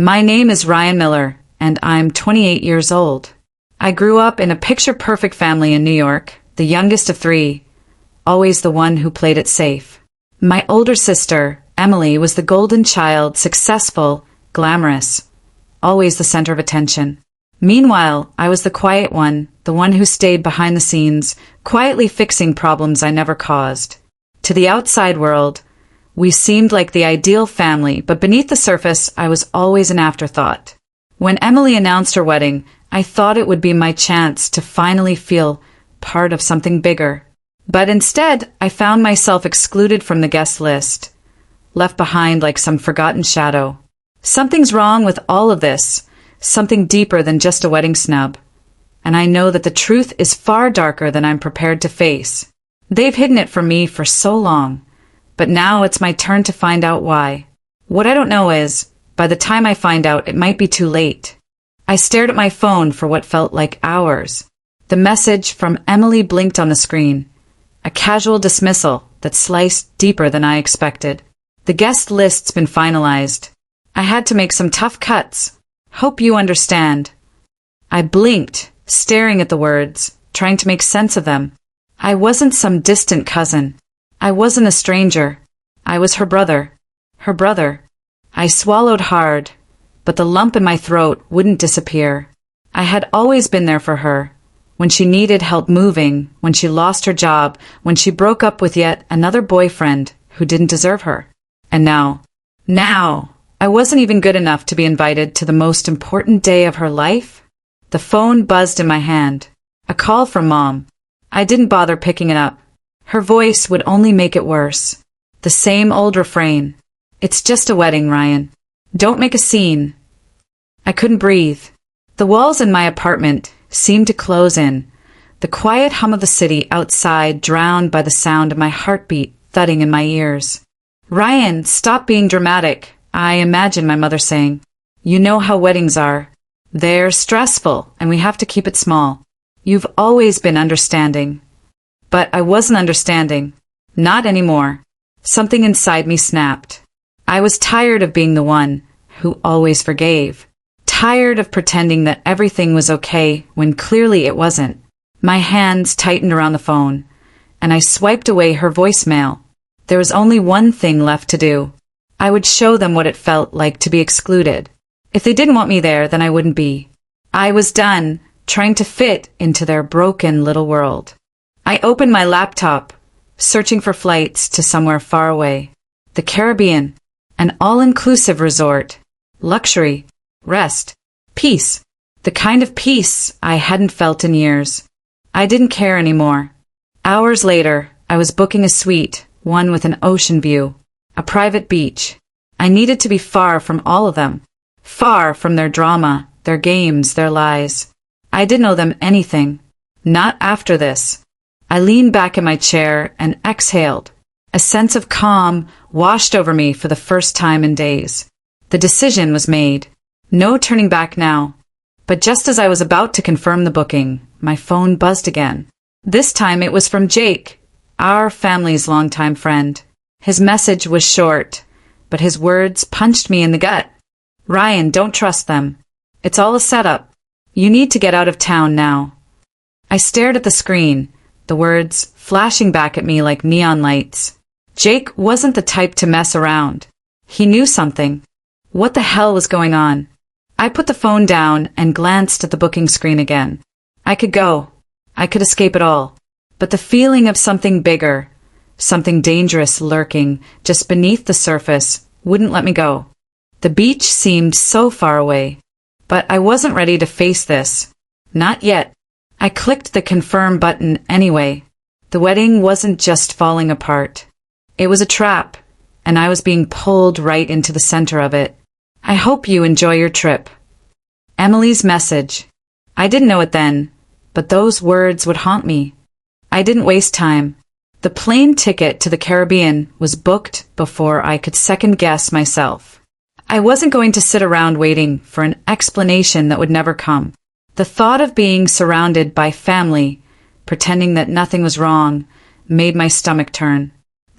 My name is Ryan Miller, and I'm 28 years old. I grew up in a picture-perfect family in New York, the youngest of three, always the one who played it safe. My older sister, Emily, was the golden child, successful, glamorous, always the center of attention. Meanwhile, I was the quiet one, the one who stayed behind the scenes, quietly fixing problems I never caused. To the outside world, we seemed like the ideal family, but beneath the surface, I was always an afterthought. When Emily announced her wedding, I thought it would be my chance to finally feel part of something bigger. But instead, I found myself excluded from the guest list, left behind like some forgotten shadow. Something's wrong with all of this, something deeper than just a wedding snub. And I know that the truth is far darker than I'm prepared to face. They've hidden it from me for so long, but now it's my turn to find out why. What I don't know is, by the time I find out, it might be too late. I stared at my phone for what felt like hours. The message from Emily blinked on the screen. A casual dismissal that sliced deeper than I expected. The guest list's been finalized. I had to make some tough cuts. Hope you understand. I blinked, staring at the words, trying to make sense of them. I wasn't some distant cousin. I wasn't a stranger. I was her brother. Her brother. I swallowed hard, but the lump in my throat wouldn't disappear. I had always been there for her. When she needed help moving, when she lost her job, when she broke up with yet another boyfriend who didn't deserve her. And now, I wasn't even good enough to be invited to the most important day of her life. The phone buzzed in my hand. A call from Mom. I didn't bother picking it up. Her voice would only make it worse. The same old refrain. It's just a wedding, Ryan. Don't make a scene. I couldn't breathe. The walls in my apartment seemed to close in. The quiet hum of the city outside drowned by the sound of my heartbeat thudding in my ears. Ryan, stop being dramatic. I imagined my mother saying, "You know how weddings are. They're stressful, and we have to keep it small. You've always been understanding." But I wasn't understanding. Not anymore. Something inside me snapped. I was tired of being the one who always forgave. Tired of pretending that everything was okay when clearly it wasn't. My hands tightened around the phone, and I swiped away her voicemail. There was only one thing left to do. I would show them what it felt like to be excluded. If they didn't want me there, then I wouldn't be. I was done trying to fit into their broken little world. I opened my laptop, searching for flights to somewhere far away. The Caribbean, an all-inclusive resort, luxury, rest, peace, the kind of peace I hadn't felt in years. I didn't care anymore. Hours later, I was booking a suite, one with an ocean view, a private beach. I needed to be far from all of them, far from their drama, their games, their lies. I didn't owe them anything. Not after this. I leaned back in my chair and exhaled. A sense of calm washed over me for the first time in days. The decision was made. No turning back now. But just as I was about to confirm the booking, my phone buzzed again. This time it was from Jake, our family's longtime friend. His message was short, but his words punched me in the gut. "Ryan, don't trust them. It's all a setup. You need to get out of town now." I stared at the screen, the words flashing back at me like neon lights. Jake wasn't the type to mess around. He knew something. What the hell was going on? I put the phone down and glanced at the booking screen again. I could go. I could escape it all. But the feeling of something bigger, something dangerous lurking just beneath the surface, wouldn't let me go. The beach seemed so far away. But I wasn't ready to face this. Not yet. I clicked the confirm button anyway. The wedding wasn't just falling apart. It was a trap, and I was being pulled right into the center of it. "I hope you enjoy your trip." Emily's message. I didn't know it then, but those words would haunt me. I didn't waste time. The plane ticket to the Caribbean was booked before I could second-guess myself. I wasn't going to sit around waiting for an explanation that would never come. The thought of being surrounded by family, pretending that nothing was wrong, made my stomach turn.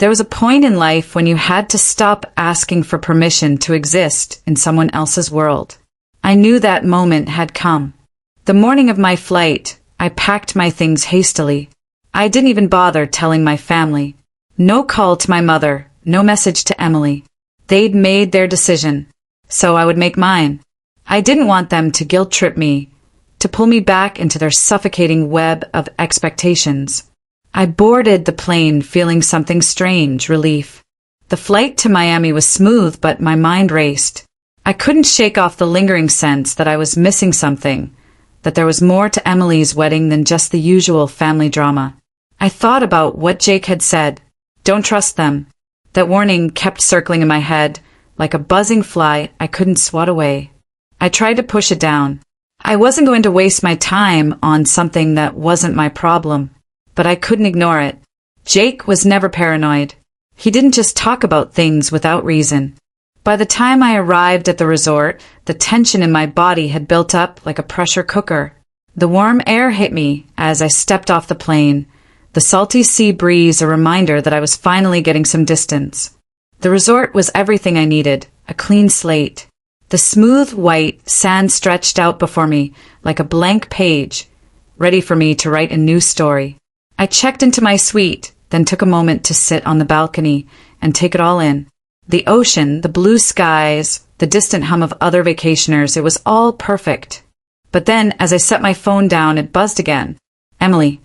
There was a point in life when you had to stop asking for permission to exist in someone else's world. I knew that moment had come. The morning of my flight, I packed my things hastily. I didn't even bother telling my family. No call to my mother, no message to Emily. They'd made their decision, so I would make mine. I didn't want them to guilt-trip me, to pull me back into their suffocating web of expectations. I boarded the plane feeling something strange, relief. The flight to Miami was smooth, but my mind raced. I couldn't shake off the lingering sense that I was missing something, that there was more to Emily's wedding than just the usual family drama. I thought about what Jake had said. Don't trust them. That warning kept circling in my head, like a buzzing fly I couldn't swat away. I tried to push it down. I wasn't going to waste my time on something that wasn't my problem. But I couldn't ignore it. Jake was never paranoid. He didn't just talk about things without reason. By the time I arrived at the resort, the tension in my body had built up like a pressure cooker. The warm air hit me as I stepped off the plane, the salty sea breeze a reminder that I was finally getting some distance. The resort was everything I needed, a clean slate. The smooth white sand stretched out before me like a blank page, ready for me to write a new story. I checked into my suite, then took a moment to sit on the balcony and take it all in. The ocean, the blue skies, the distant hum of other vacationers, it was all perfect. But then, as I set my phone down, it buzzed again. Emily.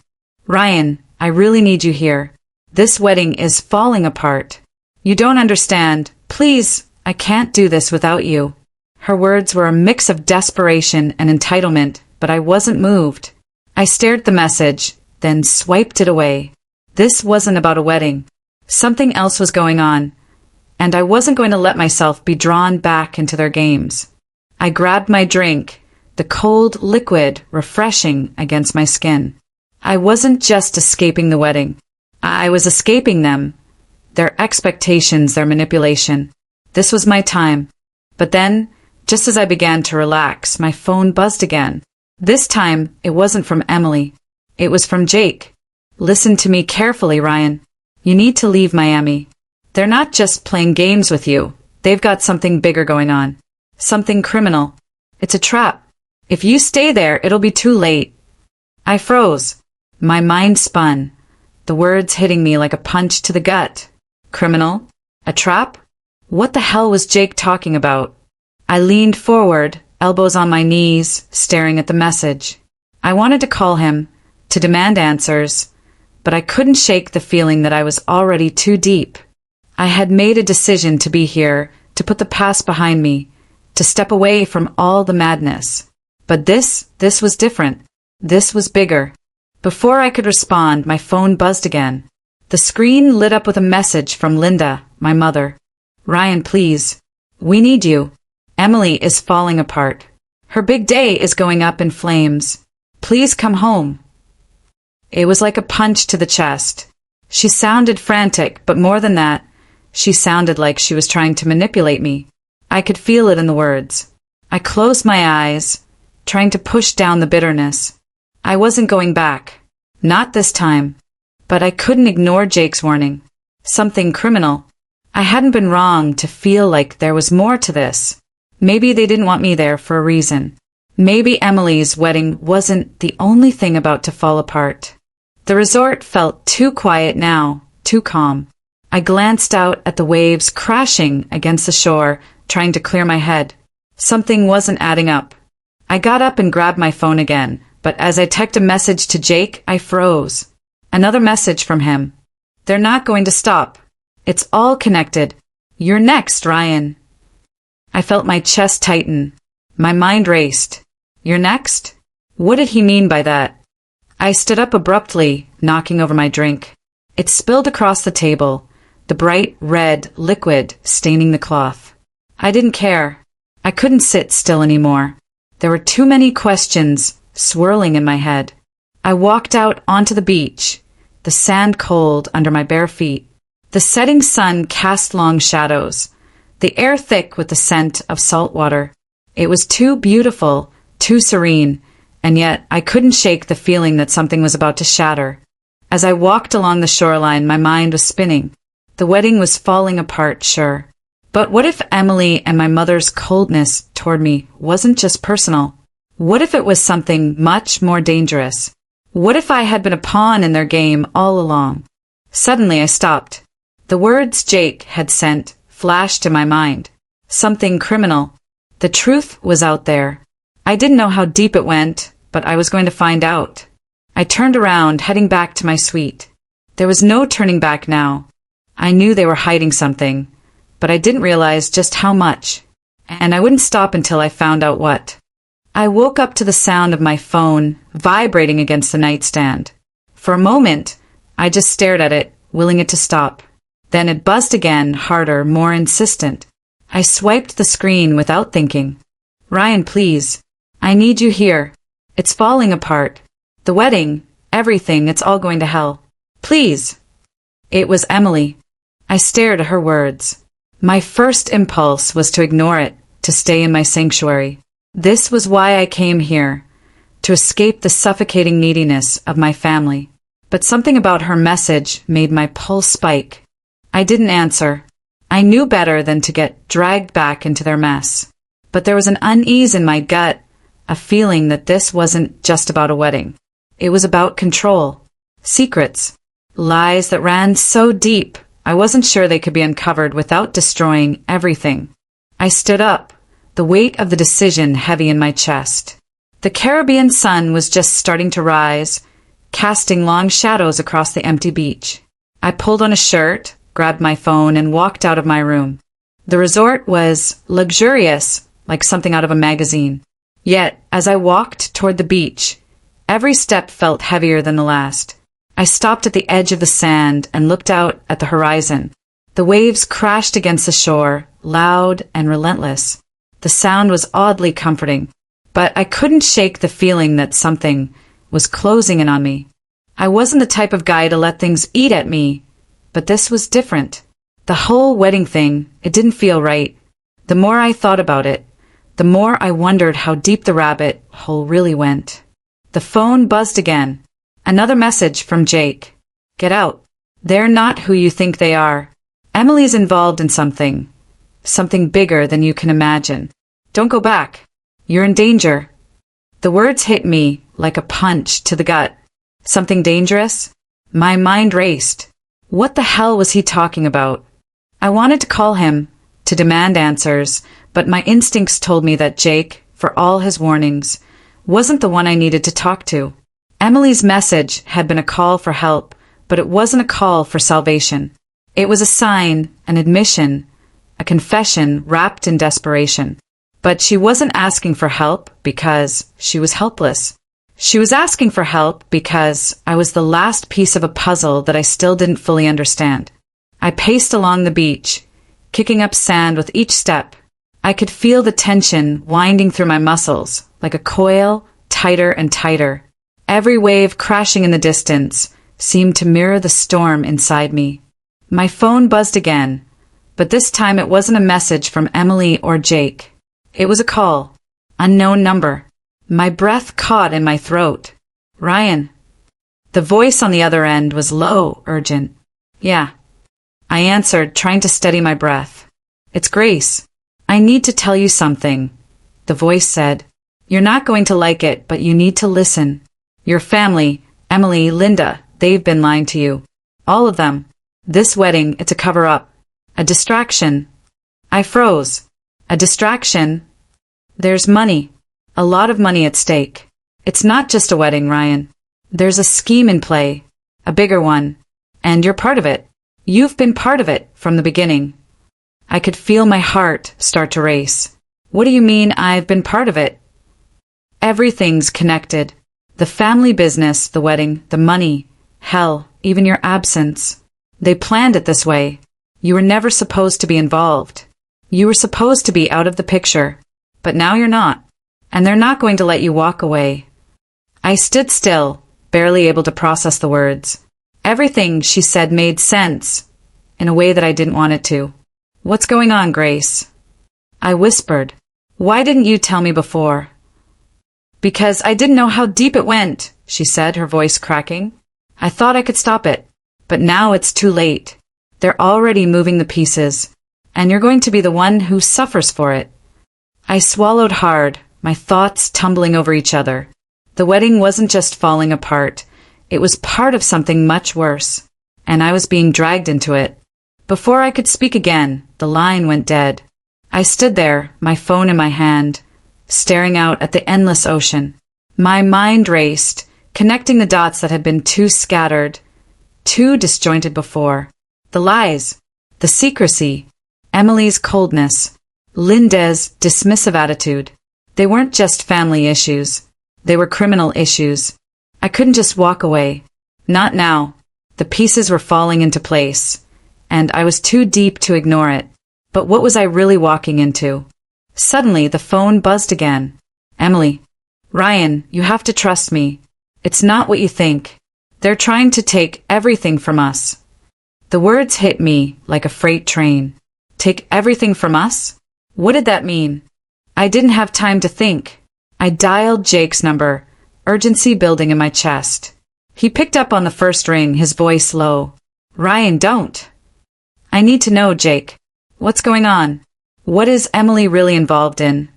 Ryan, I really need you here. This wedding is falling apart. You don't understand. Please, I can't do this without you. Her words were a mix of desperation and entitlement, but I wasn't moved. I stared at the message, then swiped it away. This wasn't about a wedding. Something else was going on, and I wasn't going to let myself be drawn back into their games. I grabbed my drink, the cold liquid refreshing against my skin. I wasn't just escaping the wedding. I was escaping them, their expectations, their manipulation. This was my time. But then, just as I began to relax, my phone buzzed again. This time, it wasn't from Emily. It was from Jake. Listen to me carefully, Ryan. You need to leave Miami. They're not just playing games with you. They've got something bigger going on. Something criminal. It's a trap. If you stay there, it'll be too late. I froze. My mind spun, the words hitting me like a punch to the gut. Criminal? A trap? What the hell was Jake talking about? I leaned forward, elbows on my knees, staring at the message. I wanted to call him, to demand answers, but I couldn't shake the feeling that I was already too deep. I had made a decision to be here, to put the past behind me, to step away from all the madness. But this was different. This was bigger. Before I could respond, my phone buzzed again. The screen lit up with a message from Linda, my mother. Ryan, please. We need you. Emily is falling apart. Her big day is going up in flames. Please come home. It was like a punch to the chest. She sounded frantic, but more than that, she sounded like she was trying to manipulate me. I could feel it in the words. I closed my eyes, trying to push down the bitterness. I wasn't going back. Not this time. But I couldn't ignore Jake's warning. Something criminal. I hadn't been wrong to feel like there was more to this. Maybe they didn't want me there for a reason. Maybe Emily's wedding wasn't the only thing about to fall apart. The resort felt too quiet now, too calm. I glanced out at the waves crashing against the shore, trying to clear my head. Something wasn't adding up. I got up and grabbed my phone again, but as I typed a message to Jake, I froze. Another message from him. They're not going to stop. It's all connected. You're next, Ryan. I felt my chest tighten. My mind raced. You're next? What did he mean by that? I stood up abruptly, knocking over my drink. It spilled across the table, the bright red liquid staining the cloth. I didn't care. I couldn't sit still anymore. There were too many questions swirling in my head. I walked out onto the beach, the sand cold under my bare feet. The setting sun cast long shadows, the air thick with the scent of salt water. It was too beautiful, too serene, and yet I couldn't shake the feeling that something was about to shatter. As I walked along the shoreline, my mind was spinning. The wedding was falling apart, sure. But what if Emily and my mother's coldness toward me wasn't just personal? What if it was something much more dangerous? What if I had been a pawn in their game all along? Suddenly I stopped. The words Jake had sent flashed in my mind. Something criminal. The truth was out there. I didn't know how deep it went, but I was going to find out. I turned around, heading back to my suite. There was no turning back now. I knew they were hiding something, but I didn't realize just how much. And I wouldn't stop until I found out what. I woke up to the sound of my phone vibrating against the nightstand. For a moment, I just stared at it, willing it to stop. Then it buzzed again, harder, more insistent. I swiped the screen without thinking. Ryan, please. I need you here. It's falling apart. The wedding, everything, it's all going to hell. Please. It was Emily. I stared at her words. My first impulse was to ignore it, to stay in my sanctuary. This was why I came here, to escape the suffocating neediness of my family. But something about her message made my pulse spike. I didn't answer. I knew better than to get dragged back into their mess. But there was an unease in my gut, a feeling that this wasn't just about a wedding. It was about control, secrets, lies that ran so deep I wasn't sure they could be uncovered without destroying everything. I stood up, the weight of the decision heavy in my chest. The Caribbean sun was just starting to rise, casting long shadows across the empty beach. I pulled on a shirt, grabbed my phone, and walked out of my room. The resort was luxurious, like something out of a magazine. Yet, as I walked toward the beach, every step felt heavier than the last. I stopped at the edge of the sand and looked out at the horizon. The waves crashed against the shore, loud and relentless. The sound was oddly comforting, but I couldn't shake the feeling that something was closing in on me. I wasn't the type of guy to let things eat at me, but this was different. The whole wedding thing, it didn't feel right. The more I thought about it, the more I wondered how deep the rabbit hole really went. The phone buzzed again. Another message from Jake. Get out. They're not who you think they are. Emily's involved in something. Something bigger than you can imagine. Don't go back. You're in danger. The words hit me like a punch to the gut. Something dangerous? My mind raced. What the hell was he talking about? I wanted to call him, to demand answers, but my instincts told me that Jake, for all his warnings, wasn't the one I needed to talk to. Emily's message had been a call for help, but it wasn't a call for salvation. It was a sign, an admission, a confession wrapped in desperation. But she wasn't asking for help because she was helpless. She was asking for help because I was the last piece of a puzzle that I still didn't fully understand. I paced along the beach, kicking up sand with each step. I could feel the tension winding through my muscles, like a coil, tighter and tighter. Every wave crashing in the distance seemed to mirror the storm inside me. My phone buzzed again, but this time it wasn't a message from Emily or Jake. It was a call. Unknown number. My breath caught in my throat. Ryan. The voice on the other end was low, urgent. Yeah. I answered, trying to steady my breath. It's Grace. I need to tell you something. The voice said. You're not going to like it, but you need to listen. Your family, Emily, Linda, they've been lying to you. All of them. This wedding, it's a cover-up. A distraction. I froze. A distraction? There's money. A lot of money at stake. It's not just a wedding, Ryan. There's a scheme in play. A bigger one. And you're part of it. You've been part of it from the beginning. I could feel my heart start to race. What do you mean I've been part of it? Everything's connected. The family business, the wedding, the money, hell, even your absence. They planned it this way. You were never supposed to be involved. You were supposed to be out of the picture. But now you're not. And they're not going to let you walk away. I stood still, barely able to process the words. Everything she said made sense, in a way that I didn't want it to. What's going on, Grace? I whispered. Why didn't you tell me before? Because I didn't know how deep it went, she said, her voice cracking. I thought I could stop it, but now it's too late. They're already moving the pieces, and you're going to be the one who suffers for it. I swallowed hard, my thoughts tumbling over each other. The wedding wasn't just falling apart, it was part of something much worse, and I was being dragged into it. Before I could speak again, the line went dead. I stood there, my phone in my hand, staring out at the endless ocean. My mind raced, connecting the dots that had been too scattered, too disjointed before. The lies, the secrecy, Emily's coldness, Linda's dismissive attitude. They weren't just family issues. They were criminal issues. I couldn't just walk away. Not now. The pieces were falling into place, and I was too deep to ignore it. But what was I really walking into? Suddenly, the phone buzzed again. Emily. Ryan, you have to trust me. It's not what you think. They're trying to take everything from us. The words hit me like a freight train. Take everything from us? What did that mean? I didn't have time to think. I dialed Jake's number, urgency building in my chest. He picked up on the first ring, his voice low. Ryan, don't. I need to know, Jake. What's going on? What is Emily really involved in?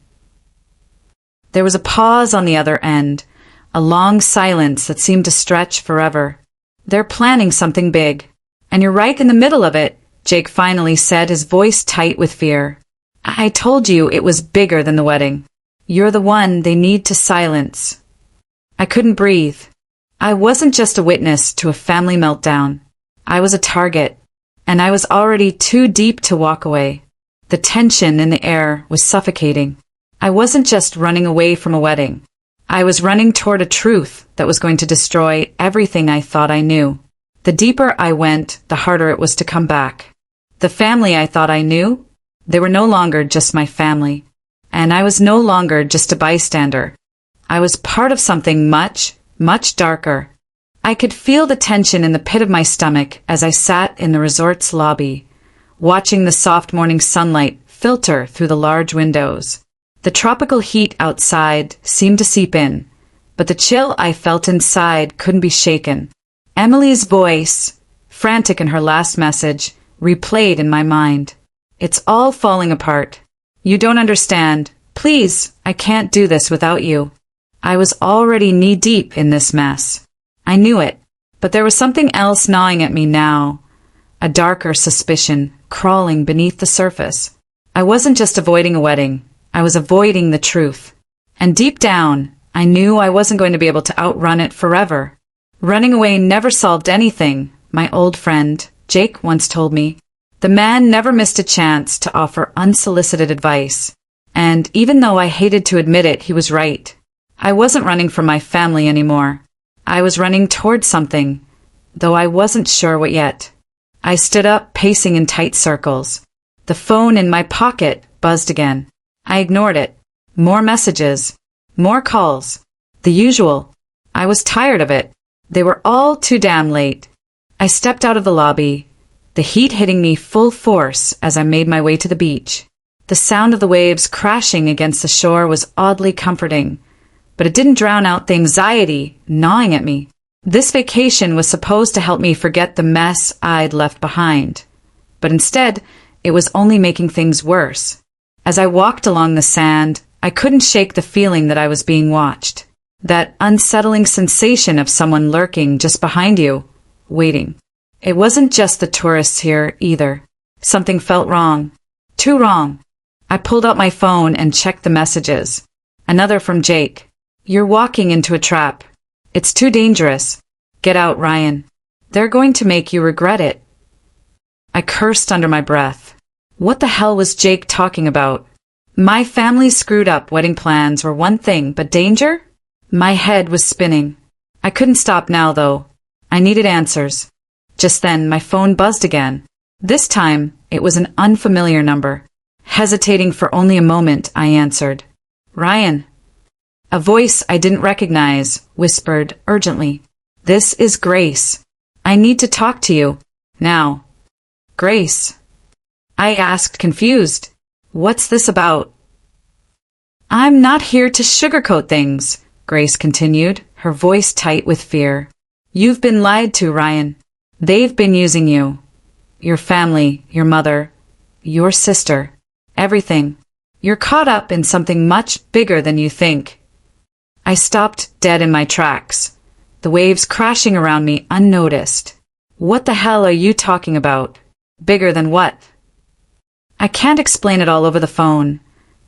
There was a pause on the other end, a long silence that seemed to stretch forever. They're planning something big. And you're right in the middle of it, Jake finally said, his voice tight with fear. I told you it was bigger than the wedding. You're the one they need to silence. I couldn't breathe. I wasn't just a witness to a family meltdown. I was a target, and I was already too deep to walk away. The tension in the air was suffocating. I wasn't just running away from a wedding. I was running toward a truth that was going to destroy everything I thought I knew. The deeper I went, the harder it was to come back. The family I thought I knew, they were no longer just my family. And I was no longer just a bystander. I was part of something much, much darker. I could feel the tension in the pit of my stomach as I sat in the resort's lobby, watching the soft morning sunlight filter through the large windows. The tropical heat outside seemed to seep in, but the chill I felt inside couldn't be shaken. Emily's voice, frantic in her last message, replayed in my mind. It's all falling apart. You don't understand. Please, I can't do this without you. I was already knee-deep in this mess. I knew it, but there was something else gnawing at me now, a darker suspicion crawling beneath the surface. I wasn't just avoiding a wedding, I was avoiding the truth. And deep down, I knew I wasn't going to be able to outrun it forever. Running away never solved anything, my old friend, Jake, once told me. The man never missed a chance to offer unsolicited advice. And even though I hated to admit it, he was right. I wasn't running from my family anymore. I was running toward something, though I wasn't sure what yet. I stood up, pacing in tight circles. The phone in my pocket buzzed again. I ignored it. More messages. More calls. The usual. I was tired of it. They were all too damn late. I stepped out of the lobby, the heat hitting me full force as I made my way to the beach. The sound of the waves crashing against the shore was oddly comforting, but it didn't drown out the anxiety gnawing at me. This vacation was supposed to help me forget the mess I'd left behind, but instead, it was only making things worse. As I walked along the sand, I couldn't shake the feeling that I was being watched. That unsettling sensation of someone lurking just behind you, waiting. It wasn't just the tourists here, either. Something felt wrong. Too wrong. I pulled out my phone and checked the messages. Another from Jake. You're walking into a trap. It's too dangerous. Get out, Ryan. They're going to make you regret it. I cursed under my breath. What the hell was Jake talking about? My family's screwed up wedding plans were one thing, but danger? My head was spinning. I couldn't stop now, though. I needed answers. Just then, my phone buzzed again. This time, it was an unfamiliar number. Hesitating for only a moment, I answered. Ryan. A voice I didn't recognize whispered urgently. This is Grace. I need to talk to you. Now. Grace. I asked, confused. What's this about? I'm not here to sugarcoat things, Grace continued, her voice tight with fear. You've been lied to, Ryan. They've been using you. your family, your mother, your sister, everything. You're caught up in something much bigger than you think. I stopped dead in my tracks, the waves crashing around me unnoticed. What the hell are you talking about? Bigger than what? I can't explain it all over the phone,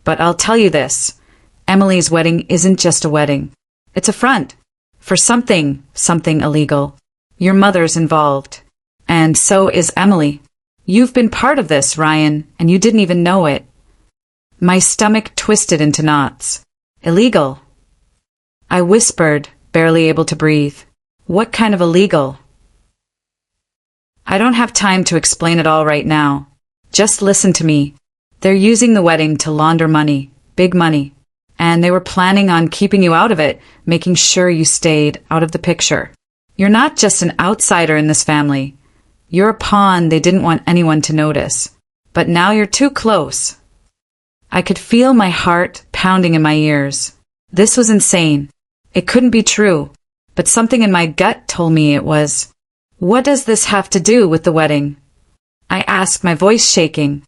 but I'll tell you this. Emily's wedding isn't just a wedding. It's a front for something illegal. Your mother's involved. And so is Emily. You've been part of this, Ryan, and you didn't even know it. My stomach twisted into knots. Illegal? I whispered, barely able to breathe. What kind of illegal? I don't have time to explain it all right now. Just listen to me. They're using the wedding to launder money, big money. And they were planning on keeping you out of it, making sure you stayed out of the picture. You're not just an outsider in this family. You're a pawn they didn't want anyone to notice. But now you're too close. I could feel my heart pounding in my ears. This was insane. It couldn't be true, but something in my gut told me it was. What does this have to do with the wedding? I asked, my voice shaking.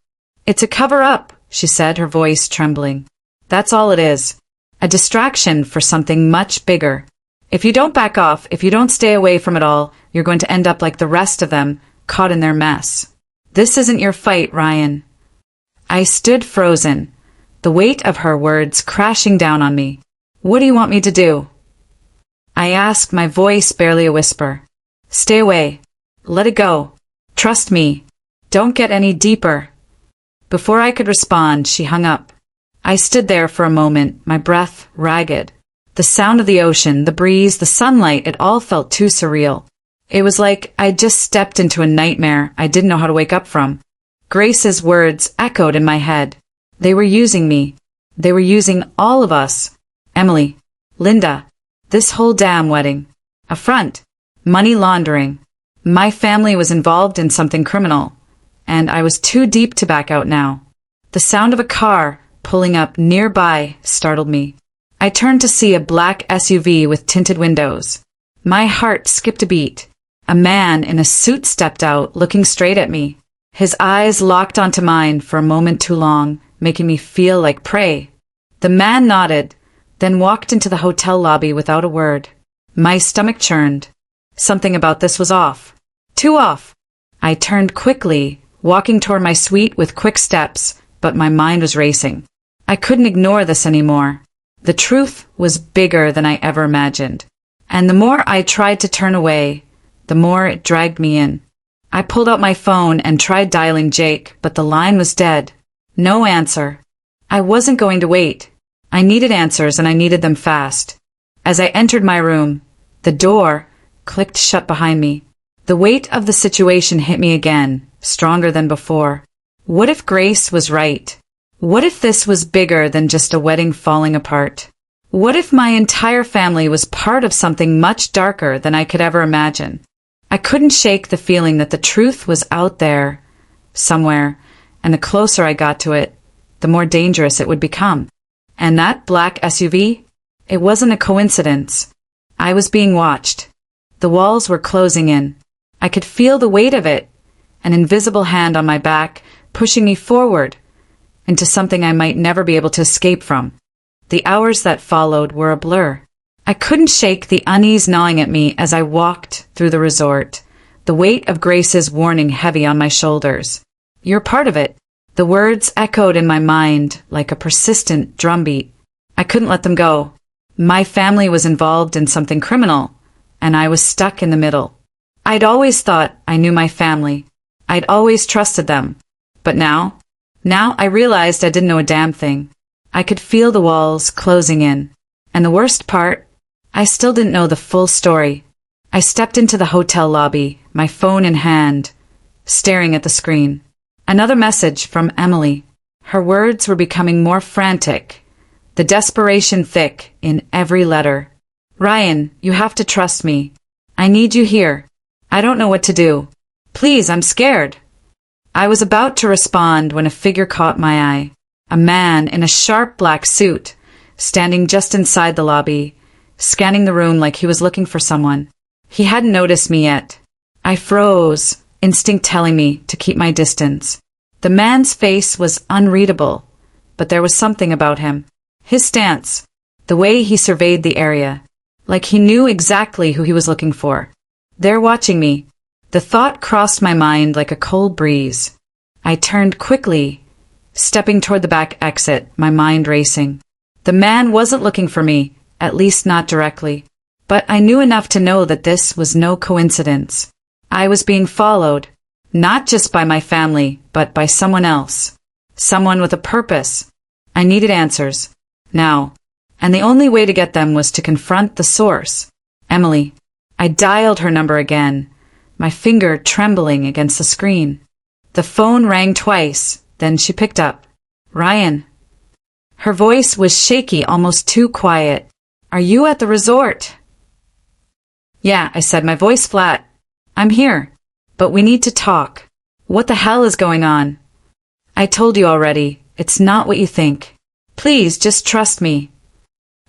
It's a cover-up, she said, her voice trembling. That's all it is. A distraction for something much bigger. If you don't back off, if you don't stay away from it all, you're going to end up like the rest of them, caught in their mess. This isn't your fight, Ryan. I stood frozen, the weight of her words crashing down on me. What do you want me to do? I asked, my voice barely a whisper. Stay away. Let it go. Trust me. Don't get any deeper. Before I could respond, she hung up. I stood there for a moment, my breath ragged. The sound of the ocean, the breeze, the sunlight, it all felt too surreal. It was like I'd just stepped into a nightmare I didn't know how to wake up from. Grace's words echoed in my head. They were using me. They were using all of us. Emily, Linda, this whole damn wedding. A front. Money laundering. My family was involved in something criminal, and I was too deep to back out now. The sound of a car pulling up nearby startled me. I turned to see a black SUV with tinted windows. My heart skipped a beat. A man in a suit stepped out, looking straight at me. His eyes locked onto mine for a moment too long, making me feel like prey. The man nodded, then walked into the hotel lobby without a word. My stomach churned. Something about this was off. Too off. I turned quickly, walking toward my suite with quick steps, but my mind was racing. I couldn't ignore this anymore. The truth was bigger than I ever imagined. And the more I tried to turn away, the more it dragged me in. I pulled out my phone and tried dialing Jake, but the line was dead. No answer. I wasn't going to wait. I needed answers, and I needed them fast. As I entered my room, the door clicked shut behind me. The weight of the situation hit me again, stronger than before. What if Grace was right? What if this was bigger than just a wedding falling apart? What if my entire family was part of something much darker than I could ever imagine? I couldn't shake the feeling that the truth was out there, somewhere, and the closer I got to it, the more dangerous it would become. And that black SUV? It wasn't a coincidence. I was being watched. The walls were closing in. I could feel the weight of it, an invisible hand on my back, pushing me forward into something I might never be able to escape from. The hours that followed were a blur. I couldn't shake the unease gnawing at me as I walked through the resort, the weight of Grace's warning heavy on my shoulders. You're part of it. The words echoed in my mind like a persistent drumbeat. I couldn't let them go. My family was involved in something criminal, and I was stuck in the middle. I'd always thought I knew my family. I'd always trusted them. But now I realized I didn't know a damn thing. I could feel the walls closing in. And the worst part, I still didn't know the full story. I stepped into the hotel lobby, my phone in hand, staring at the screen. Another message from Emily. Her words were becoming more frantic, the desperation thick in every letter. Ryan, you have to trust me. I need you here. I don't know what to do. Please, I'm scared. I was about to respond when a figure caught my eye. A man in a sharp black suit, standing just inside the lobby, scanning the room like he was looking for someone. He hadn't noticed me yet. I froze, instinct telling me to keep my distance. The man's face was unreadable, but there was something about him. His stance, the way he surveyed the area, like he knew exactly who he was looking for. They're watching me. The thought crossed my mind like a cold breeze. I turned quickly, stepping toward the back exit, my mind racing. The man wasn't looking for me, at least not directly. But I knew enough to know that this was no coincidence. I was being followed, not just by my family, but by someone else. Someone with a purpose. I needed answers. Now. And the only way to get them was to confront the source. Emily. I dialed her number again, my finger trembling against the screen. The phone rang twice, then she picked up. Ryan. Her voice was shaky, almost too quiet. Are you at the resort? Yeah, I said, my voice flat. I'm here, but we need to talk. What the hell is going on? I told you already, it's not what you think. Please, just trust me.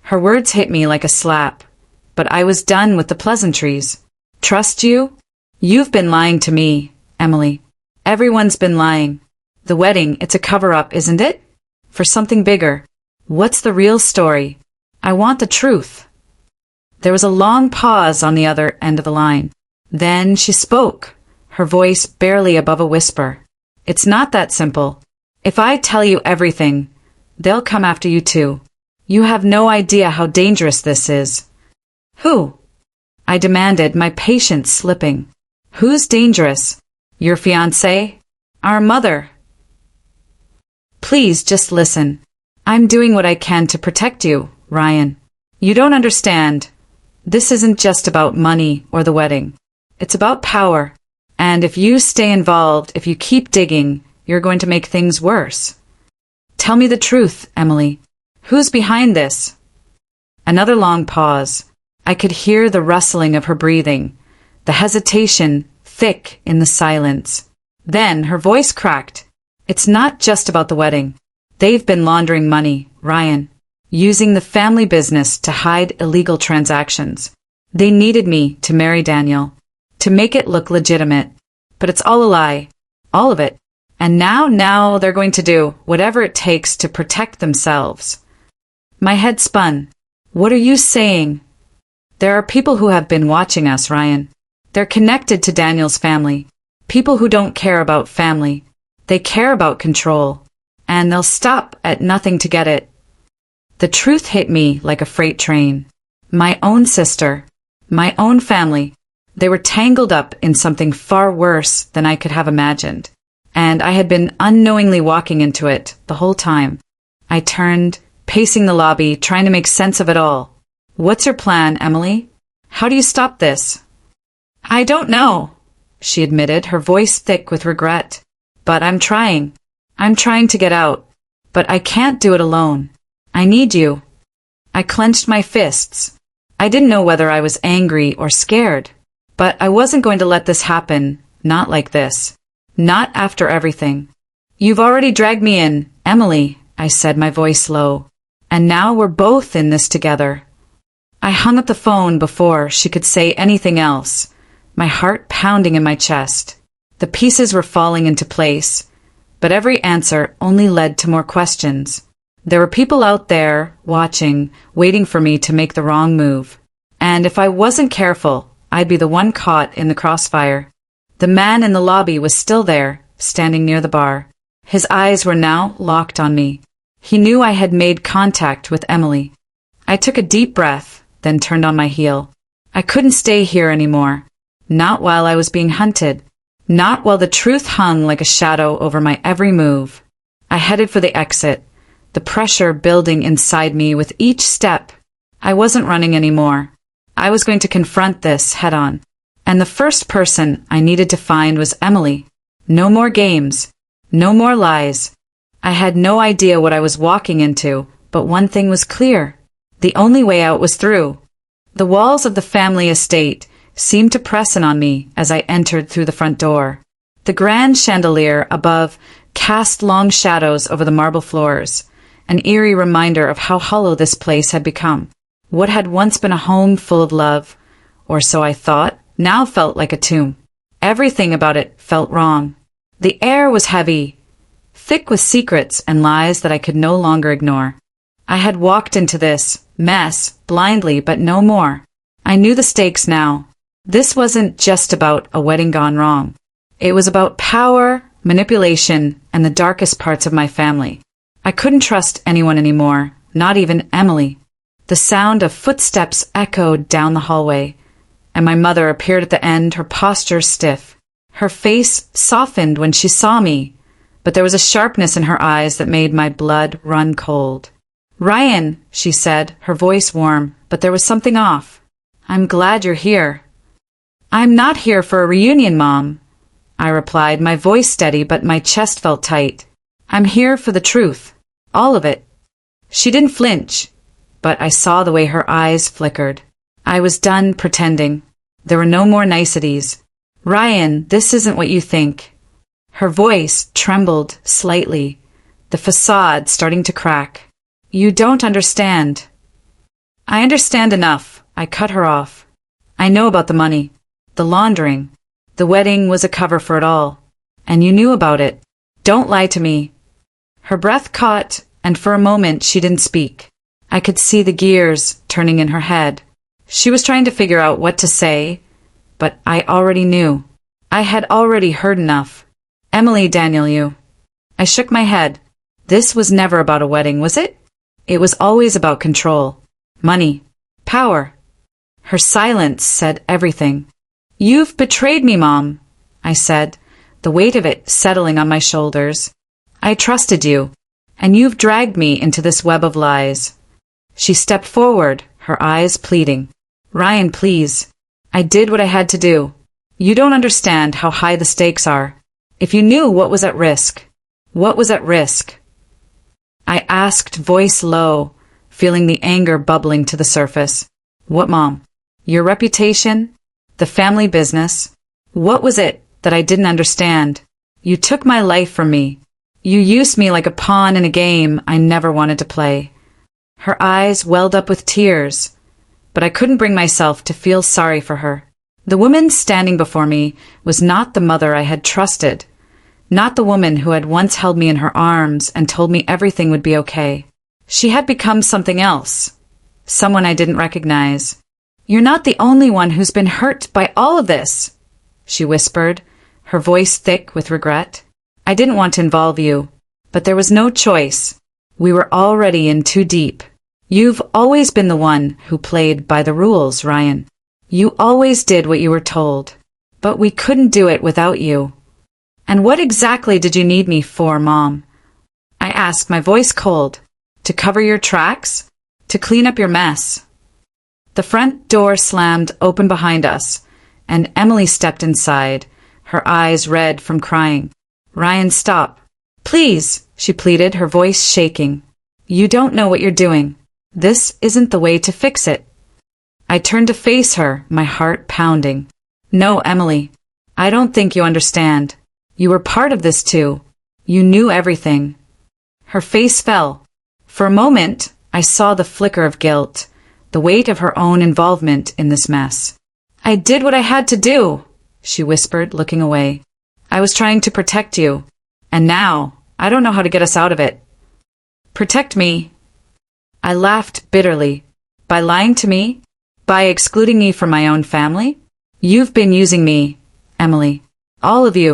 Her words hit me like a slap, but I was done with the pleasantries. Trust you? You've been lying to me, Emily. Everyone's been lying. The wedding, it's a cover-up, isn't it? For something bigger. What's the real story? I want the truth. There was a long pause on the other end of the line. Then she spoke, her voice barely above a whisper. It's not that simple. If I tell you everything, they'll come after you too. You have no idea how dangerous this is. Who? I demanded, my patience slipping. Who's dangerous? Your fiancé? Our mother? Please just listen. I'm doing what I can to protect you, Ryan. You don't understand. This isn't just about money or the wedding. It's about power. And if you stay involved, if you keep digging, you're going to make things worse. Tell me the truth, Emily. Who's behind this? Another long pause. I could hear the rustling of her breathing, the hesitation thick in the silence. Then her voice cracked. It's not just about the wedding. They've been laundering money, Ryan, using the family business to hide illegal transactions. They needed me to marry Daniel, to make it look legitimate. But it's all a lie. All of it. And now they're going to do whatever it takes to protect themselves. My head spun. What are you saying? There are people who have been watching us, Ryan. They're connected to Daniel's family. People who don't care about family. They care about control. And they'll stop at nothing to get it. The truth hit me like a freight train. My own sister. My own family. They were tangled up in something far worse than I could have imagined. And I had been unknowingly walking into it the whole time. I turned, pacing the lobby, trying to make sense of it all. What's your plan, Emily? How do you stop this? I don't know, she admitted, her voice thick with regret. But I'm trying. I'm trying to get out. But I can't do it alone. I need you. I clenched my fists. I didn't know whether I was angry or scared. But I wasn't going to let this happen, not like this. Not after everything. You've already dragged me in, Emily, I said, my voice low. And now we're both in this together. I hung up the phone before she could say anything else, my heart pounding in my chest. The pieces were falling into place, but every answer only led to more questions. There were people out there, watching, waiting for me to make the wrong move. And if I wasn't careful, I'd be the one caught in the crossfire. The man in the lobby was still there, standing near the bar. His eyes were now locked on me. He knew I had made contact with Emily. I took a deep breath, then turned on my heel. I couldn't stay here anymore. Not while I was being hunted. Not while the truth hung like a shadow over my every move. I headed for the exit, the pressure building inside me with each step. I wasn't running anymore. I was going to confront this head-on. And the first person I needed to find was Emily. No more games. No more lies. I had no idea what I was walking into, but one thing was clear. The only way out was through. The walls of the family estate seemed to press in on me as I entered through the front door. The grand chandelier above cast long shadows over the marble floors, an eerie reminder of how hollow this place had become. What had once been a home full of love, or so I thought, now felt like a tomb. Everything about it felt wrong. The air was heavy, thick with secrets and lies that I could no longer ignore. I had walked into this mess blindly, but no more. I knew the stakes now. This wasn't just about a wedding gone wrong. It was about power, manipulation, and the darkest parts of my family. I couldn't trust anyone anymore, not even Emily. The sound of footsteps echoed down the hallway, and my mother appeared at the end, her posture stiff. Her face softened when she saw me, but there was a sharpness in her eyes that made my blood run cold. "Ryan," she said, her voice warm, but there was something off. "I'm glad you're here." "I'm not here for a reunion, Mom," I replied, my voice steady but my chest felt tight. "I'm here for the truth. All of it." She didn't flinch, but I saw the way her eyes flickered. I was done pretending. There were no more niceties. "Ryan, this isn't what you think." Her voice trembled slightly, the facade starting to crack. "You don't understand." "I understand enough," I cut her off. "I know about the money, the laundering. The wedding was a cover for it all. And you knew about it. Don't lie to me." Her breath caught, and for a moment she didn't speak. I could see the gears turning in her head. She was trying to figure out what to say, but I already knew. I had already heard enough. "Emily, Daniel, you." I shook my head. This was never about a wedding, was it? It was always about control, money, power. Her silence said everything. "You've betrayed me, Mom," I said, the weight of it settling on my shoulders. "I trusted you, and you've dragged me into this web of lies." She stepped forward, her eyes pleading. "Ryan, please. I did what I had to do. You don't understand how high the stakes are. If you knew what was at risk." "What was at risk?" I asked, voice low, feeling the anger bubbling to the surface. "What, Mom? Your reputation? The family business? What was it that I didn't understand? You took my life from me. You used me like a pawn in a game I never wanted to play." Her eyes welled up with tears, but I couldn't bring myself to feel sorry for her. The woman standing before me was not the mother I had trusted, not the woman who had once held me in her arms and told me everything would be okay. She had become something else, someone I didn't recognize. "You're not the only one who's been hurt by all of this," she whispered, her voice thick with regret. "I didn't want to involve you, but there was no choice. We were already in too deep. You've always been the one who played by the rules, Ryan. You always did what you were told, but we couldn't do it without you." "And what exactly did you need me for, Mom?" I asked, my voice cold. "To cover your tracks? To clean up your mess?" The front door slammed open behind us, and Emily stepped inside, her eyes red from crying. "Ryan, stop. Please," she pleaded, her voice shaking. "You don't know what you're doing. This isn't the way to fix it." I turned to face her, my heart pounding. "No, Emily. I don't think you understand. You were part of this too. You knew everything." Her face fell. For a moment, I saw the flicker of guilt, the weight of her own involvement in this mess. "I did what I had to do," she whispered, looking away. "I was trying to protect you, and now I don't know how to get us out of it." "Protect me?" I laughed bitterly. "By lying to me? By excluding me from my own family? You've been using me, Emily. All of you."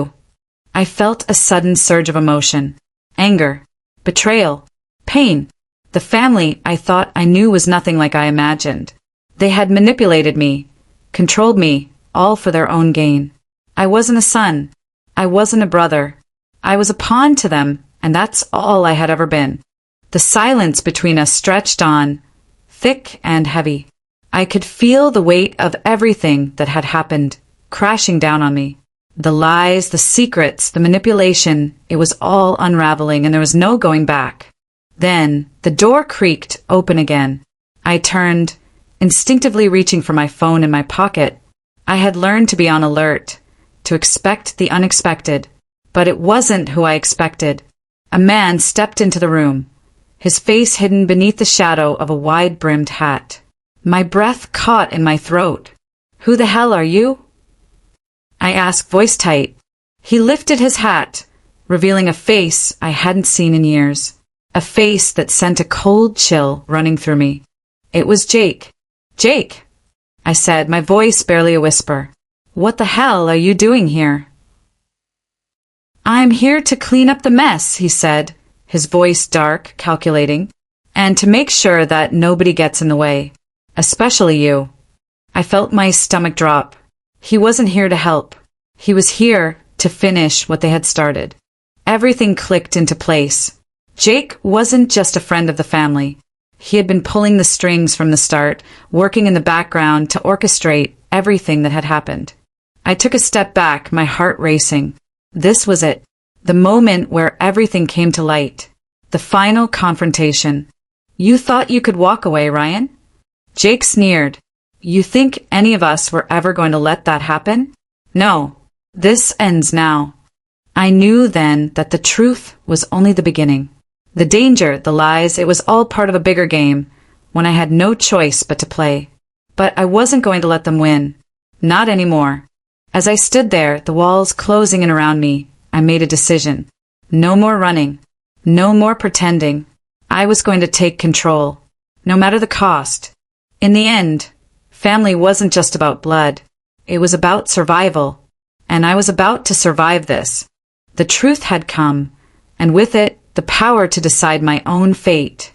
I felt a sudden surge of emotion. Anger. Betrayal. Pain. The family I thought I knew was nothing like I imagined. They had manipulated me, controlled me, all for their own gain. I wasn't a son. I wasn't a brother. I was a pawn to them, and that's all I had ever been. The silence between us stretched on, thick and heavy. I could feel the weight of everything that had happened, crashing down on me. The lies, the secrets, the manipulation, it was all unraveling and there was no going back. Then, the door creaked open again. I turned, instinctively reaching for my phone in my pocket. I had learned to be on alert, to expect the unexpected. But it wasn't who I expected. A man stepped into the room, his face hidden beneath the shadow of a wide-brimmed hat. My breath caught in my throat. "Who the hell are you?" I asked, voice tight. He lifted his hat, revealing a face I hadn't seen in years. A face that sent a cold chill running through me. It was Jake. Jake, I said, my voice barely a whisper. What the hell are you doing here? I'm here to clean up the mess, he said, his voice dark, calculating, and to make sure that nobody gets in the way. Especially you. I felt my stomach drop. He wasn't here to help. He was here to finish what they had started. Everything clicked into place. Jake wasn't just a friend of the family. He had been pulling the strings from the start, working in the background to orchestrate everything that had happened. I took a step back, my heart racing. This was it. The moment where everything came to light. The final confrontation. You thought you could walk away, Ryan? Jake sneered. You think any of us were ever going to let that happen? No. This ends now. I knew then that the truth was only the beginning. The danger, the lies, it was all part of a bigger game, when I had no choice but to play. But I wasn't going to let them win. Not anymore. As I stood there, the walls closing in around me, I made a decision. No more running. No more pretending. I was going to take control. No matter the cost. In the end, family wasn't just about blood. It was about survival. And I was about to survive this. The truth had come, and with it, the power to decide my own fate.